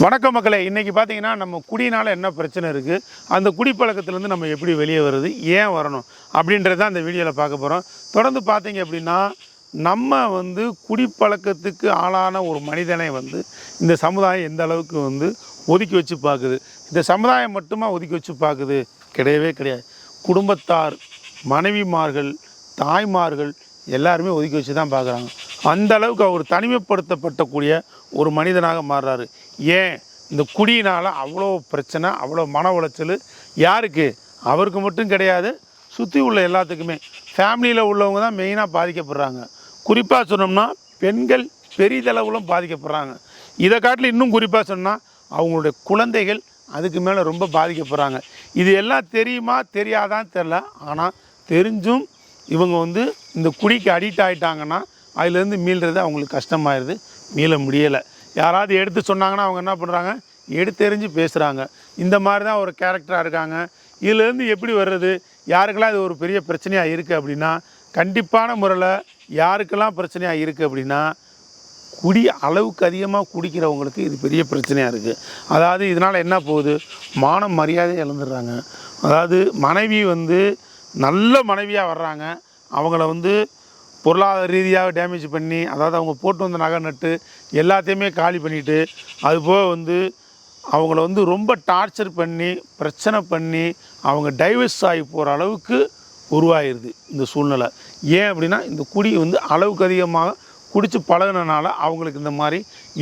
வணக்கம் மக்களே. இன்றைக்கி பார்த்தீங்கன்னா நம்ம குடினால் என்ன பிரச்சனை இருக்குது, அந்த குடிப்பழக்கத்துலேருந்து நம்ம எப்படி வெளியே வருது, ஏன் வரணும் அப்படின்றது தான் அந்த வீடியோவில் பார்க்க போகிறோம். தொடர்ந்து பார்த்தீங்க அப்படின்னா நம்ம குடிப்பழக்கத்துக்கு ஆளான ஒரு மனிதனை இந்த சமுதாயம் எந்த அளவுக்கு ஒதுக்கி வச்சு பார்க்குது. இந்த சமுதாயம் மட்டுமா ஒதுக்கி வச்சு பார்க்குது? கிடையவே கிடையாது. குடும்பத்தார், மனைவிமார்கள், தாய்மார்கள் எல்லாருமே ஒதுக்கி வச்சு தான் பார்க்குறாங்க. அந்த அளவுக்கு அவர் தனிமைப்படுத்தப்படக்கூடிய ஒரு மனிதனாக மாறுறாரு. ஏன்? இந்த குடியினால் அவ்வளோ பிரச்சனை, அவ்வளோ மன உளைச்சல். யாருக்கு? அவருக்கு மட்டும் கிடையாது, சுற்றி உள்ள எல்லாத்துக்குமே. ஃபேமிலியில் உள்ளவங்க தான் மெயினாக பாதிக்கப்படுறாங்க. குறிப்பாக சொன்னோம்னா பெண்கள் பெரிதளவிலும் பாதிக்கப்படுறாங்க. இதை காட்டில் இன்னும் குறிப்பாக சொன்னால் அவங்களுடைய குழந்தைகள் அதுக்கு மேலே ரொம்ப பாதிக்கப்படுறாங்க. இது எல்லாம் தெரியுமா தெரியாதான்னு தெரில. ஆனால் தெரிஞ்சும் இவங்க இந்த குடிக்கு அடிக்ட் ஆகிட்டாங்கன்னா அதுலேருந்து மீள்றது அவங்களுக்கு கஷ்டமாயிருது, மீள முடியலை. யாராவது எடுத்து சொன்னாங்கன்னா அவங்க என்ன பண்ணுறாங்க, எடுத்தெறிஞ்சு பேசுகிறாங்க. இந்த மாதிரி தான் ஒரு கேரக்டராக இருக்காங்க. இதிலேருந்து எப்படி வர்றது? யாருக்கெல்லாம் இது ஒரு பெரிய பிரச்சனையாக இருக்குது அப்படின்னா, கண்டிப்பான முறையில் யாருக்கெல்லாம் பிரச்சனையாக இருக்குது அப்படின்னா, குடி அளவுக்கு அதிகமாக குடிக்கிறவங்களுக்கு இது பெரிய பிரச்சனையாக இருக்குது. அதாவது இதனால் என்ன போகுது, மான மரியாதை இழந்துடுறாங்க. அதாவது மனைவி நல்ல மனைவியாக வர்றாங்க, அவங்கள பொருளாதார ரீதியாக டேமேஜ் பண்ணி, அதாவது அவங்க போட்டு வந்த நகை நட்டு எல்லாத்தையுமே காலி பண்ணிவிட்டு, அதுபோக அவங்கள ரொம்ப டார்ச்சர் பண்ணி பிரச்சனை பண்ணி அவங்க டைவர்ஸ் ஆகி போகிற அளவுக்கு உருவாகிடுது இந்த சூழ்நிலை. ஏன் அப்படின்னா இந்த குடி அளவுக்கு அதிகமாக குடித்து பழகினால அவங்களுக்கு இந்த மாதிரி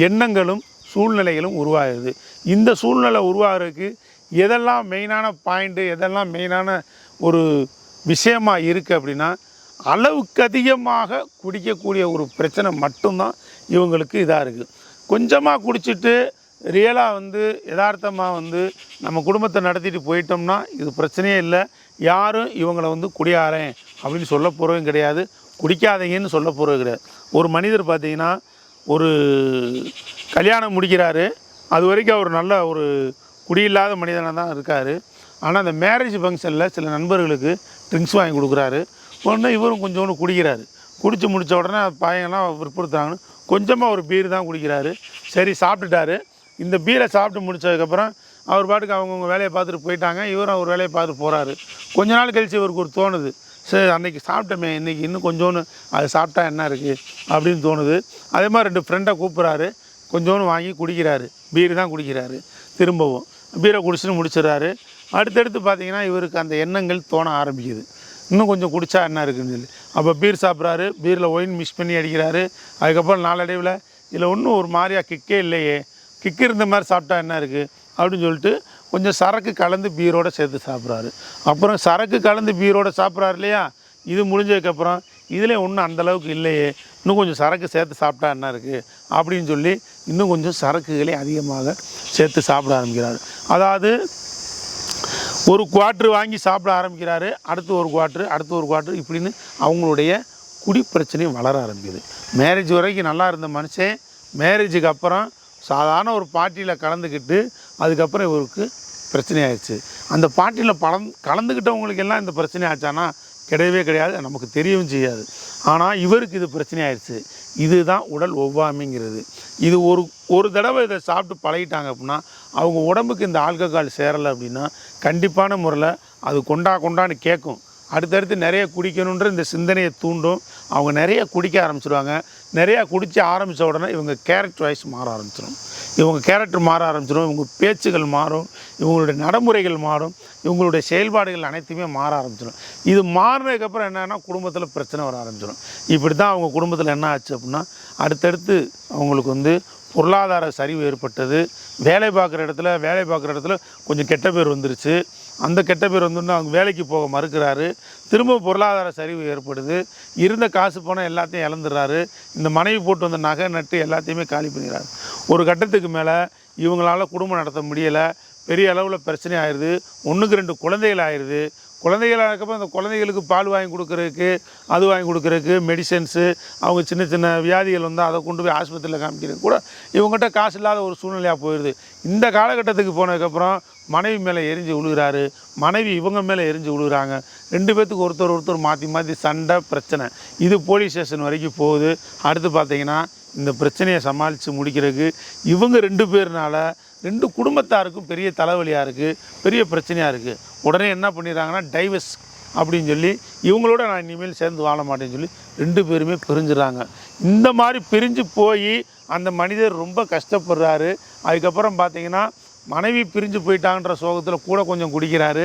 எண்ணங்களும் சூழ்நிலைகளும் உருவாகிடுது. இந்த சூழ்நிலை உருவாகிறதுக்கு எதெல்லாம் மெயினான பாயிண்ட்டு, எதெல்லாம் மெயினான ஒரு விஷயமாக இருக்குது அப்படின்னா, அளவுக்கு அதிகமாக குடிக்கக்கூடிய ஒரு பிரச்சனை மட்டும்தான் இவங்களுக்கு இதாக இருக்குது. கொஞ்சமாக குடிச்சிட்டு ரியலாக யதார்த்தமாக நம்ம குடும்பத்தை நடத்திட்டு போயிட்டோம்னா இது பிரச்சனையே இல்லை. யாரும் இவங்களை குடியாரேன் அப்படின்னு சொல்ல போகிறதும் கிடையாது, குடிக்காதீங்கன்னு சொல்ல போகிறது கிடையாது. ஒரு மனிதர் பார்த்திங்கன்னா ஒரு கல்யாணம் முடிக்கிறாரு, அது வரைக்கும் அவர் நல்ல ஒரு குடியில்லாத மனிதனாக தான் இருக்கார். ஆனால் அந்த மேரேஜ் ஃபங்க்ஷனில் சில நண்பர்களுக்கு ட்ரிங்க்ஸ் வாங்கி கொடுக்குறாரு. உடனே இவரும் கொஞ்சோண்டு குடிக்கிறாரு. குடித்து முடித்த உடனே பையன்லாம் விற்படுத்துறாங்கன்னு கொஞ்சமாக ஒரு பீர் தான் குடிக்கிறாரு. சரி, சாப்பிட்டுட்டாரு. இந்த பீரை சாப்பிட்டு முடித்ததுக்கப்புறம் அவர் பாட்டுக்கு அவங்கவுங்க வேலையை பார்த்துட்டு போயிட்டாங்க. இவரும் அவர் வேலையை பார்த்துட்டு போகிறாரு. கொஞ்ச நாள் கழித்து இவருக்கு ஒரு தோணுது, சரி அன்றைக்கி சாப்பிட்டோமே, இன்றைக்கி இன்னும் கொஞ்சோன்னு அது சாப்பிட்டா என்ன இருக்குது அப்படின்னு தோணுது. அதே மாதிரி 2 ஃப்ரெண்டை கூப்பிட்றாரு, கொஞ்சோன்னு வாங்கி குடிக்கிறாரு. பீர் தான் குடிக்கிறாரு. திரும்பவும் பீரை குடிச்சுன்னு முடிச்சிடறாரு. அடுத்தடுத்து பார்த்திங்கன்னா இவருக்கு அந்த எண்ணங்கள் தோண ஆரம்பிக்குது, இன்னும் கொஞ்சம் குடித்தா என்ன இருக்குதுன்னு சொல்லி. அப்போ பீர் சாப்பிட்றாரு, பீரில் ஒயின் மிக்ஸ் பண்ணி அடிக்கிறாரு. அதுக்கப்புறம் நாளடைவில் இதில் ஒன்றும் ஒரு மாதிரியாக கிக்கே இல்லையே, கிக்கு இருந்த மாதிரி சாப்பிட்டா என்ன இருக்குது அப்படின்னு சொல்லிட்டு கொஞ்சம் சரக்கு கலந்து பீரோடு சேர்த்து சாப்பிட்றாரு. அப்புறம் சரக்கு கலந்து பீரோடு சாப்பிட்றாரு இல்லையா, இது முடிஞ்சதுக்கப்புறம் இதில் ஒன்றும் அந்தளவுக்கு இல்லையே, இன்னும் கொஞ்சம் சரக்கு சேர்த்து சாப்பிட்டா என்ன இருக்குது அப்படின்னு சொல்லி இன்னும் கொஞ்சம் சரக்குகளே அதிகமாக சேர்த்து சாப்பிட ஆரம்பிக்கிறாரு. அதாவது ஒரு குவாட்ரு வாங்கி சாப்பிட ஆரம்பிக்கிறாரு, அடுத்து ஒரு குவாட்ரு, அடுத்து ஒரு குவாட்ரு, இப்படின்னு அவங்களுடைய குடி பிரச்சனையும் வளர ஆரம்பிக்குது. மேரேஜ் வரைக்கும் நல்லா இருந்த மனுஷன் மேரேஜுக்கு அப்புறம் சாதாரண ஒரு பார்ட்டியில் கலந்துக்கிட்டு அதுக்கப்புறம் இவருக்கு பிரச்சனை ஆயிடுச்சு. அந்த பார்ட்டியில் கலந்துக்கிட்டவங்களுக்கு எல்லாம் இந்த பிரச்சனை ஆச்சானா கிடையவே கிடையாது, நமக்கு தெரியவும் செய்யாது. ஆனால் இவருக்கு இது பிரச்சனை ஆயிடுச்சு. இதுதான் உடல் ஒவ்வாமைங்கிறது. இது ஒரு தடவை இதை சாப்பிட்டு பழகிட்டாங்க அப்படின்னா அவங்க உடம்புக்கு இந்த ஆல்கஹால் சேரலை அப்படின்னா கண்டிப்பான முறையில் அது கொண்டான்னு கேட்கும். அடுத்தடுத்து நிறைய குடிக்கணுன்ற இந்த சிந்தனையை தூண்டும். அவங்க நிறைய குடிக்க ஆரம்பிச்சிடுவாங்க. நிறையா குடிக்க ஆரம்பித்த உடனே இவங்க கேரக்டர் வைஸ் மாற ஆரம்பிச்சிடும். இவங்க கேரக்டர் மாற ஆரம்பிச்சிடும், இவங்க பேச்சுகள் மாறும், இவங்களுடைய நடைமுறைகள் மாறும், இவங்களுடைய செயல்பாடுகள் அனைத்துமே மாற ஆரம்பிச்சிடும். இது மாறினதுக்கப்புறம் என்னென்னா குடும்பத்தில் பிரச்சனை வர ஆரம்பிச்சிடும். இப்படி தான் அவங்க குடும்பத்தில் என்ன ஆச்சு அப்படின்னா, அடுத்தடுத்து அவங்களுக்கு பொருளாதார சரிவு ஏற்பட்டது. வேலை பார்க்குற இடத்துல கொஞ்சம் கெட்ட பேர் வந்துருச்சு. அந்த கெட்ட பேர் அவங்க வேலைக்கு போக மறுக்கிறாரு. திரும்ப பொருளாதார சரிவு ஏற்படுது. இருந்த காசு பணம் எல்லாத்தையும் இழந்துடுறாரு. இந்த மனைவி போட்டு வந்த நகை நட்டு எல்லாத்தையுமே காலி பண்ணிடுறாரு. ஒரு கட்டத்துக்கு மேலே இவங்களால் குடும்பம் நடத்த முடியலை, பெரிய அளவில் பிரச்சனை ஆயிடுது. 1க்கு 2 குழந்தைகள் ஆயிடுது. குழந்தைகளாக இருக்கப்போ அந்த குழந்தைகளுக்கு பால் வாங்கி கொடுக்குறதுக்கு, அது வாங்கி கொடுக்குறதுக்கு, மெடிசன்ஸு, அவங்க சின்ன சின்ன வியாதிகள் அதை கொண்டு போய் ஆஸ்பத்திரியில் காமிக்கிறது கூட இவங்ககிட்ட காசு இல்லாத ஒரு சூழ்நிலையாக போயிடுது. இந்த காலகட்டத்துக்கு போனதுக்கப்புறம் மனைவி மேலே எரிஞ்சு விழுகிறாரு, மனைவி இவங்க மேலே எரிஞ்சு விழுகிறாங்க. 2 பேர்த்துக்கு ஒருத்தர் மாற்றி சண்டை பிரச்சனை. இது போலீஸ் ஸ்டேஷன் வரைக்கும் போகுது. அடுத்து பார்த்திங்கன்னா இந்த பிரச்சனையை சமாளித்து முடிக்கிறதுக்கு இவங்க 2 பேர்னால 2 குடும்பத்தாருக்கும் பெரிய தலைவலியாக இருக்குது, பெரிய பிரச்சனையாக இருக்குது. உடனே என்ன பண்ணிடுறாங்கன்னா டைவர்ஸ் அப்படின்னு சொல்லி இவங்களோட நான் இனிமேல் சேர்ந்து வாழ மாட்டேன்னு சொல்லி 2 பேருமே பிரிஞ்சுறாங்க. இந்த மாதிரி பிரிஞ்சு போய் அந்த மனிதர் ரொம்ப கஷ்டப்படுறாரு. அதுக்கப்புறம் பார்த்திங்கன்னா மனைவி பிரிஞ்சு போயிட்டாங்கன்ற சோகத்தில் கூட கொஞ்சம் குடிக்கிறாரு.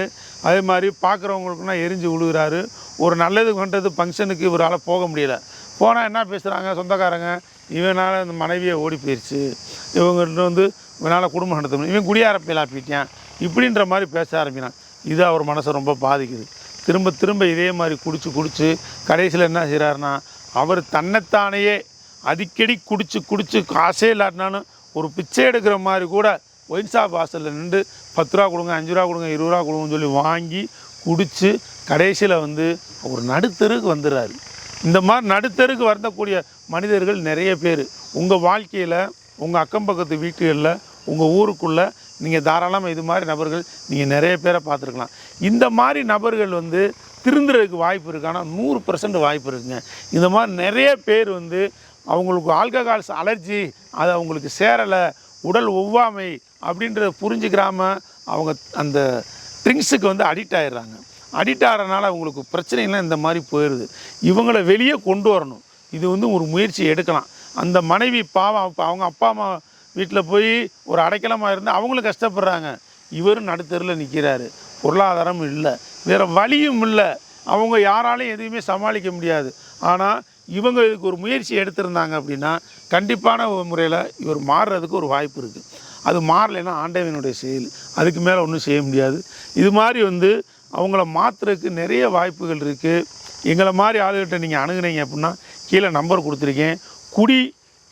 அதே மாதிரி பார்க்குறவங்களுக்குன்னா எரிஞ்சு விழுகிறாரு. ஒரு நல்லது கொண்டது ஃபங்க்ஷனுக்கு இவரால் போக முடியல. போனால் என்ன பேசுகிறாங்க சொந்தக்காரங்க, இவனால் இந்த மனைவியை ஓடி போயிடுச்சு, இவங்கள்ட்ட வந்து இவனால் குடும்பம் நடத்த முடியும், இவன் குடியார போயிட்டான் இப்படின்ற மாதிரி பேச ஆரம்பிக்கிறான். இது அவர் மனசை ரொம்ப பாதிக்குது. திரும்ப திரும்ப இதே மாதிரி குடிச்சு கடைசியில் என்ன செய்கிறாருன்னா, அவர் தன்னைத்தானையே அடிக்கடி குடிச்சு காசே இல்லாட்டினாலும் ஒரு பிச்சை எடுக்கிற மாதிரி கூட ஒயின் ஷாப் வாசலில் நின்று 10 ரூபா கொடுங்க, 5 ரூபா கொடுங்க, 20 ரூபா கொடுங்கன்னு சொல்லி வாங்கி குடித்து கடைசியில் வந்து ஒரு நடுத்தருக்கு வந்துடுறாரு. இந்த மாதிரி நடுத்தருக்கு வரக்கூடிய மனிதர்கள் நிறைய பேர் உங்கள் வாழ்க்கையில், உங்கள் அக்கம் பக்கத்து வீட்டுகளில், உங்கள் ஊருக்குள்ளே நீங்கள் தாராளமாக இது மாதிரி நபர்கள் நீங்கள் நிறைய பேரை பார்த்துருக்கலாம். இந்த மாதிரி நபர்கள் வந்து திருந்துறதுக்கு வாய்ப்பு இருக்குது, ஆனால் 100% வாய்ப்பு இருக்குங்க. இந்த மாதிரி நிறைய பேர் வந்து அவங்களுக்கு ஆல்கஹால்ஸ் அலர்ஜி, அது அவங்களுக்கு சேரலை, உடல் ஒவ்வாமை அப்படின்றத புரிஞ்சுக்கிறாமல் அவங்க அந்த ட்ரிங்க்ஸுக்கு வந்து அடிக்ட் ஆகிடுறாங்க. அடிக்ட் ஆகிறதுனால அவங்களுக்கு பிரச்சனைலாம் இந்த மாதிரி போயிடுது. இவங்களை வெளியே கொண்டு வரணும். இது வந்து ஒரு முயற்சி எடுக்கலாம். அந்த மனைவி பாவம் அவங்க அப்பா அம்மா வீட்டில் போய் ஒரு அடைக்கலமாக இருந்து அவங்களும் கஷ்டப்படுறாங்க. இவரும் நடுத்தெருவில் நிற்கிறாரு. பொருளாதாரம் இல்லை, வேறு வழியும் இல்லை, அவங்க யாராலையும் எதுவுமே சமாளிக்க முடியாது. ஆனால் இவங்க இதுக்கு ஒரு முயற்சி எடுத்திருந்தாங்க அப்படின்னா கண்டிப்பான முறையில் இவர் மாறுறதுக்கு ஒரு வாய்ப்பு இருக்குது. அது மாறலைன்னா ஆண்டவனுடைய செயல், அதுக்கு மேலே ஒன்றும் செய்ய முடியாது. இது மாதிரி வந்து அவங்கள மாற்றுறதுக்கு நிறைய வாய்ப்புகள் இருக்குது. எங்களை மாதிரி ஆளுகிட்ட நீங்கள் அணுகுனீங்க அப்படின்னா கீழே நம்பர் கொடுத்துருக்கேன். குடி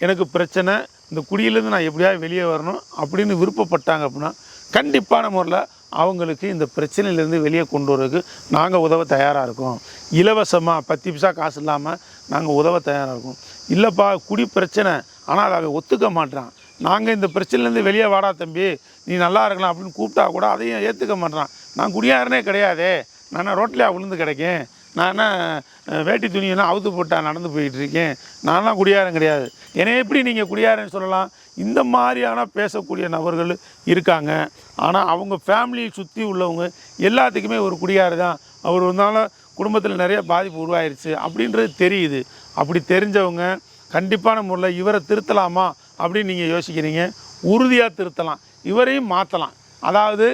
எனக்கு பிரச்சனை, இந்த குடியிலேருந்து நான் எப்படியாவது வெளியே வரணும் அப்படின்னு விருப்பப்பட்டாங்க அப்படின்னா கண்டிப்பான முறையில் அவங்களுக்கு இந்த பிரச்சனையிலேருந்து வெளியே கொண்டு வரதுக்கு நாங்கள் உதவ தயாராக இருக்கோம். இலவசமாக 10 பைசா காசு இல்லாமல் நாங்கள் உதவ தயாராக இருக்கோம். இல்லைப்பா குடி பிரச்சனை, ஆனால் அதை ஒத்துக்க மாட்டான், நாங்கள் இந்த பிரச்சனையிலேருந்து வெளியே வாடா தம்பி, நீ நல்லா இருக்கலாம் அப்படின்னு கூப்பிட்டா கூட அதையும் ஏற்றுக்க மாட்டான். நான் குடியாரனே கிடையாதே, நான் ரோட்லேயே விழுந்து கிடைக்கேன், நான் என்ன வேட்டி துணியெல்லாம் அவுத்து போட்டா நடந்து போயிட்டுருக்கேன், நான்லாம் குடியாரம் கிடையாது, என்னை எப்படி நீங்கள் குடியாரன்னு சொல்லலாம்? இந்த மாதிரியான பேசக்கூடிய நபர்கள் இருக்காங்க. ஆனால் அவங்க ஃபேமிலியை சுற்றி உள்ளவங்க எல்லாத்துக்குமே ஒரு குடியாரு தான், அவர் வந்தாலும் குடும்பத்தில் நிறைய பாதிப்பு உருவாயிருச்சு அப்படின்றது தெரியுது. அப்படி தெரிஞ்சவங்க கண்டிப்பான முறையில் இவரை திருத்தலாமா அப்படின்னு நீங்கள் யோசிக்கிறீங்க. உறுதியாக திருத்தலாம், இவரையும் மாற்றலாம். அதாவது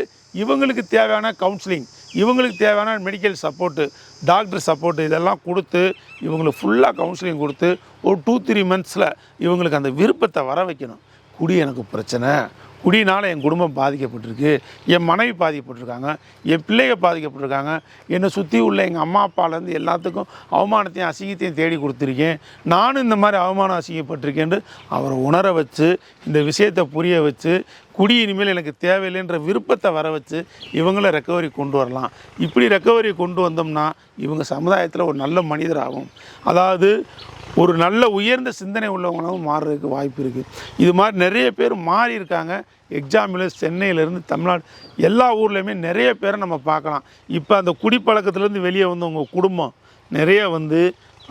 இவங்களுக்கு தேவையான கவுன்சிலிங், இவங்களுக்கு தேவையான மெடிக்கல் சப்போர்ட்டு, டாக்டர் சப்போர்ட்டு இதெல்லாம் கொடுத்து இவங்களுக்கு ஃபுல்லாக கவுன்சிலிங் கொடுத்து ஒரு 2-3 மந்த்ஸில் இவங்களுக்கு அந்த விருப்பத்தை வர வைக்கணும். குடி எனக்கு பிரச்சனை, குடினால் என் குடும்பம் பாதிக்கப்பட்டிருக்கு, என் மனைவி பாதிக்கப்பட்டிருக்காங்க, என் பிள்ளைகள் பாதிக்கப்பட்டிருக்காங்க, என்னை சுற்றி உள்ள எங்கள் அம்மா அப்பாலேருந்து எல்லாத்துக்கும் அவமானத்தையும் அசிங்கத்தையும் தேடி கொடுத்துருக்கேன், நானும் இந்த மாதிரி அவமானம் அசிங்கப்பட்டிருக்கேன்னு அவரை உணர வச்சு இந்த விஷயத்தை புரிய வச்சு குடி இனிமேல் எனக்கு தேவையில்லைன்ற விருப்பத்தை வர வச்சு இவங்கள ரெக்கவரி கொண்டு வரலாம். இப்படி ரெக்கவரி கொண்டு வந்தோம்னா இவங்க சமுதாயத்தில் ஒரு நல்ல மனிதராகும். அதாவது ஒரு நல்ல உயர்ந்த சிந்தனை உள்ளவங்களும் மாறுறதுக்கு வாய்ப்பு இருக்குது. இது மாதிரி நிறைய பேர் மாறி இருக்காங்க. எக்ஸாம்பிள் சென்னையிலேருந்து தமிழ்நாடு எல்லா ஊர்லேயுமே நிறைய பேரை நம்ம பார்க்கலாம். இப்போ அந்த குடிப்பழக்கத்துலேருந்து வெளியே வந்து உங்கள் குடும்பம் நிறைய வந்து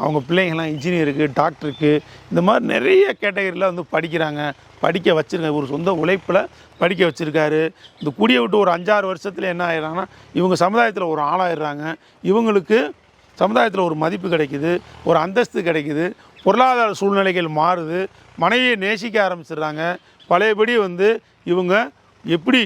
அவங்க பிள்ளைங்கள்லாம் இன்ஜினியருக்கு, டாக்டருக்கு, இந்த மாதிரி நிறைய கேட்டகரியில் வந்து படிக்கிறாங்க, படிக்க வச்சுருக்காங்க. ஒரு சொந்த உழைப்பில் படிக்க வச்சுருக்காரு. இந்த குடியை விட்டு ஒரு 5-6 வருஷத்தில் என்ன ஆகிடுறாங்கன்னா இவங்க சமுதாயத்தில் ஒரு ஆளாயிடுறாங்க. இவங்களுக்கு சமுதாயத்தில் ஒரு மதிப்பு கிடைக்குது, ஒரு அந்தஸ்து கிடைக்குது, பொருளாதார சூழ்நிலைகள் மாறுது, மனைவியை நேசிக்க ஆரம்பிச்சிடுறாங்க. பழையபடி வந்து இவங்க எப்படி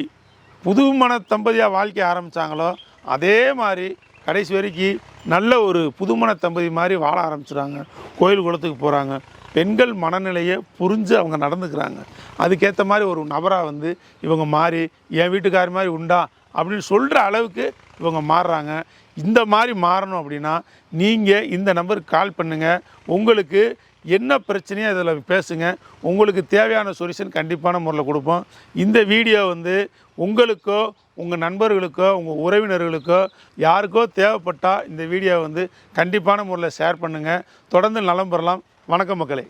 புதுமண தம்பதியாக வாழ்க்கை ஆரம்பித்தாங்களோ அதே மாதிரி கடைசி வரைக்கும் நல்ல ஒரு புதுமண தம்பதி மாதிரி வாழ ஆரம்பிச்சிடுறாங்க. கோயில் குளத்துக்கு போகிறாங்க, பெண்கள் மனநிலையை புரிஞ்சு அவங்க நடந்துக்கிறாங்க. அதுக்கேற்ற மாதிரி ஒரு நபராக வந்து இவங்க மாறி என் வீட்டுக்கார மாதிரி உண்டா அப்படின்னு சொல்கிற அளவுக்கு இவங்க மாறுறாங்க. இந்த மாதிரி மாறணும் அப்படின்னா நீங்கள் இந்த நம்பருக்கு கால் பண்ணுங்கள். உங்களுக்கு என்ன பிரச்சனையோ அதில் பேசுங்க. உங்களுக்கு தேவையான சொல்யூஷன் கண்டிப்பான முறையில் கொடுப்போம். இந்த வீடியோ வந்து உங்களுக்கோ உங்கள் நண்பர்களுக்கோ உங்கள் உறவினர்களுக்கோ யாருக்கோ தேவைப்பட்டால் இந்த வீடியோ வந்து கண்டிப்பான முறையில் ஷேர் பண்ணுங்கள். தொடர்ந்து நலம் பெறலாம். வணக்கம் மக்களே.